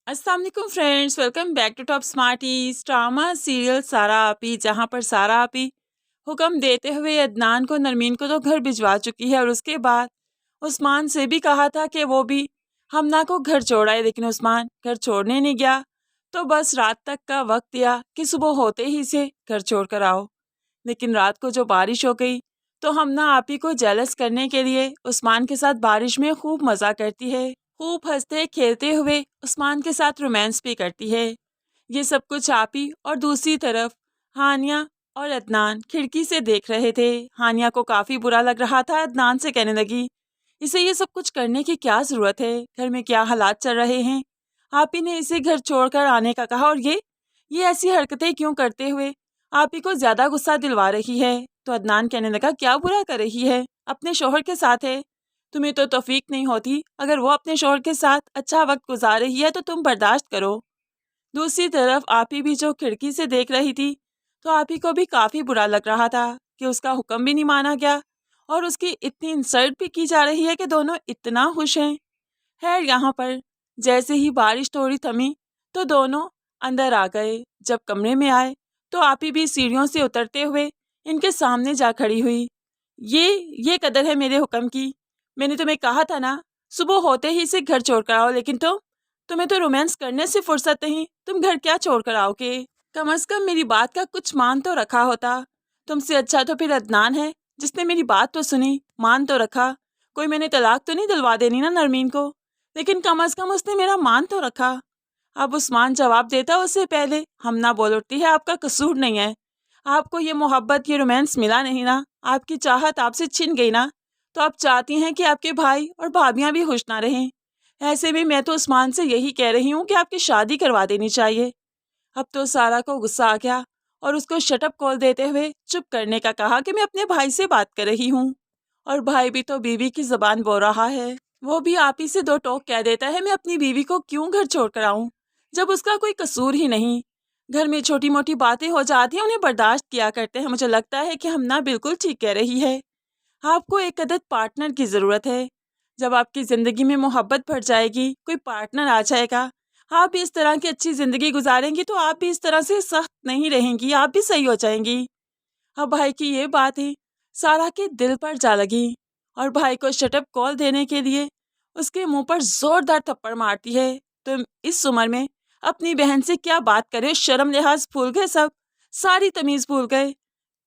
अस्सलाम वालेकुम friends, welcome back to Top Smarties. Drama serial Sara Aapi, जहां पर सारा आपी हुक्म देते हुए अदनान को नरमीन को तो घर भिजवा चुकी है और उसके बाद उस्मान से भी कहा था कि वो भी हमना को घर छोड़ाए, लेकिन उस्मान घर छोड़ने नहीं गया। तो बस रात तक का वक्त दिया कि सुबह होते ही से घर छोड़ कर आओ। लेकिन रात को जो बारिश हो गई तो हमना आपी को जेलस करने के लिए उस्मान के साथ बारिश में खूब मज़ा करती है, खूब हंसते खेलते हुए उस्मान के साथ रोमांस भी करती है। ये सब कुछ आपी और दूसरी तरफ हानिया और अदनान खिड़की से देख रहे थे। हानिया को काफ़ी बुरा लग रहा था। अदनान से कहने लगी, इसे ये सब कुछ करने की क्या ज़रूरत है, घर में क्या हालात चल रहे हैं। आपी ने इसे घर छोड़कर आने का कहा और ये ऐसी हरकतें क्यों करते हुए आप ही को ज्यादा गुस्सा दिलवा रही है। तो अदनान कहने लगा, क्या बुरा कर रही है, अपने शोहर के साथ है, तुम्हें तो तौफीक नहीं होती। अगर वो अपने शोहर के साथ अच्छा वक्त गुजार रही है तो तुम बर्दाश्त करो। दूसरी तरफ आप ही भी जो खिड़की से देख रही थी, तो आप ही को भी काफ़ी बुरा लग रहा था कि उसका हुक्म भी नहीं माना गया और उसकी इतनी इंसल्ट भी की जा रही है कि दोनों इतना खुश हैं। खैर, यहाँ पर जैसे ही बारिश थोड़ी थमी तो दोनों अंदर आ गए। जब कमरे में आए तो आपी भी सीढ़ियों से उतरते हुए इनके सामने जा खड़ी हुई। ये कदर है मेरे हुक्म की, मैंने तुम्हें कहा था ना सुबह होते ही से घर छोड़ कर आओ, लेकिन तुम्हें तो रोमांस करने से फुर्सत नहीं, तुम घर क्या छोड़ कर आओगे। कम अज कम मेरी बात का कुछ मान तो रखा होता। तुमसे अच्छा तो फिर अदनान है जिसने मेरी बात तो सुनी, मान तो रखा। कोई मैंने तलाक तो नहीं दिलवा देनी ना नरमीन को, लेकिन कम अज कम उसने मेरा मान तो रखा। अब उस्मान जवाब देता उससे पहले हमना बोल उठती है, आपका कसूर नहीं है, आपको ये मोहब्बत ये रोमांस मिला नहीं ना, आपकी चाहत आपसे छिन गई ना, तो आप चाहती हैं कि आपके भाई और भाभियाँ भी खुश ना रहें। ऐसे में मैं तो उस्मान से यही कह रही हूँ कि आपकी शादी करवा देनी चाहिए। अब तो सारा को गुस्सा आ गया और उसको शटअप कॉल देते हुए चुप करने का कहा कि मैं अपने भाई से बात कर रही हूँ। और भाई भी तो बीवी की ज़बान बोल रहा है, वो भी आप ही से दो टोक कह देता है, मैं अपनी बीवी को क्यों घर छोड़ कर आऊँ जब उसका कोई कसूर ही नहीं। घर में छोटी मोटी बातें हो जाती हैं, उन्हें बर्दाश्त किया करते हैं। मुझे लगता है कि हमना बिल्कुल ठीक कह रही है, आपको एक अदद पार्टनर की ज़रूरत है। जब आपकी ज़िंदगी में मोहब्बत भर जाएगी, कोई पार्टनर आ जाएगा, आप भी इस तरह की अच्छी ज़िंदगी गुजारेंगी तो आप भी इस तरह से सख्त नहीं रहेंगी, आप भी सही हो जाएंगी। अब भाई की ये बात ही सारा के दिल पर जा लगी और भाई को शटअप कॉल देने के लिए उसके मुंह पर जोरदार थप्पड़ मारती है। तुम इस उम्र में अपनी बहन से क्या बात करे, शर्म लिहाज भूल गए, सब सारी तमीज़ भूल गए।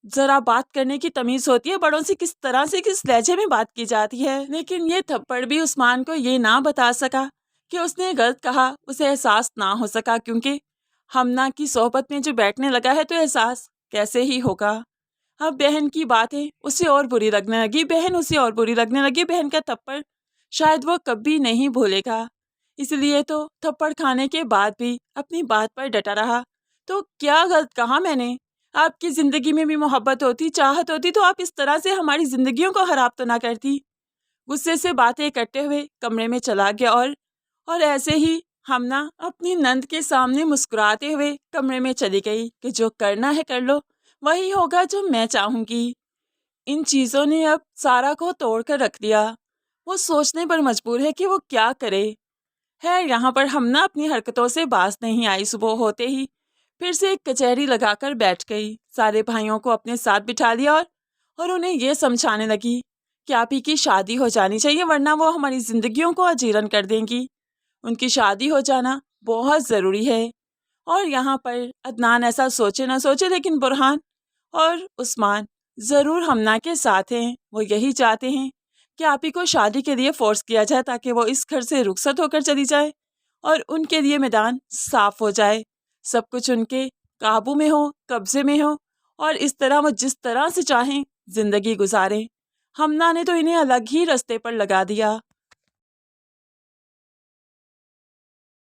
जरा बात करने की तमीज़ होती है, बड़ों से किस तरह से किस लहजे में बात की जाती है। लेकिन ये थप्पड़ भी उस्मान को ये ना बता सका कि उसने गलत कहा, उसे एहसास ना हो सका, क्योंकि हमना की सोहबत में जो बैठने लगा है तो एहसास कैसे ही होगा। अब बहन की बातें उसे और बुरी लगने लगी, बहन उसे और बुरी लगने लगी। बहन का थप्पड़ शायद वो कभी नहीं भूलेगा, इसलिए तो थप्पड़ खाने के बाद भी अपनी बात पर डटा रहा। तो क्या गलत कहा मैंने, आपकी ज़िंदगी में भी मोहब्बत होती, चाहत होती तो आप इस तरह से हमारी ज़िंदगियों को खराब तो ना करती। गुस्से से बातें करते हुए कमरे में चला गया और ऐसे ही हमना अपनी नंद के सामने मुस्कुराते हुए कमरे में चली गई कि जो करना है कर लो, वही होगा जो मैं चाहूँगी। इन चीज़ों ने अब सारा को तोड़ कर रख दिया। वो सोचने पर मजबूर है कि वो क्या करे। है यहाँ पर हमना अपनी हरकतों से बाज नहीं आई। सुबह होते ही फिर से एक कचहरी लगाकर बैठ गई, सारे भाइयों को अपने साथ बिठा लिया और उन्हें ये समझाने लगी कि आप ही की शादी हो जानी चाहिए, वरना वो हमारी ज़िंदगियों को अजीरन कर देंगी। उनकी शादी हो जाना बहुत ज़रूरी है। और यहाँ पर अदनान ऐसा सोचे ना सोचे, लेकिन बुरहान और उस्मान ज़रूर हमना के साथ हैं। वो यही चाहते हैं कि आप ही को शादी के लिए फ़ोर्स किया जाए ताकि वो इस घर से रुखसत होकर चली जाए और उनके लिए मैदान साफ हो जाए, सब कुछ उनके काबू में हो, कब्जे में हो और इस तरह वो जिस तरह से चाहें ज़िंदगी गुजारें। हमना ने तो इन्हें अलग ही रास्ते पर लगा दिया।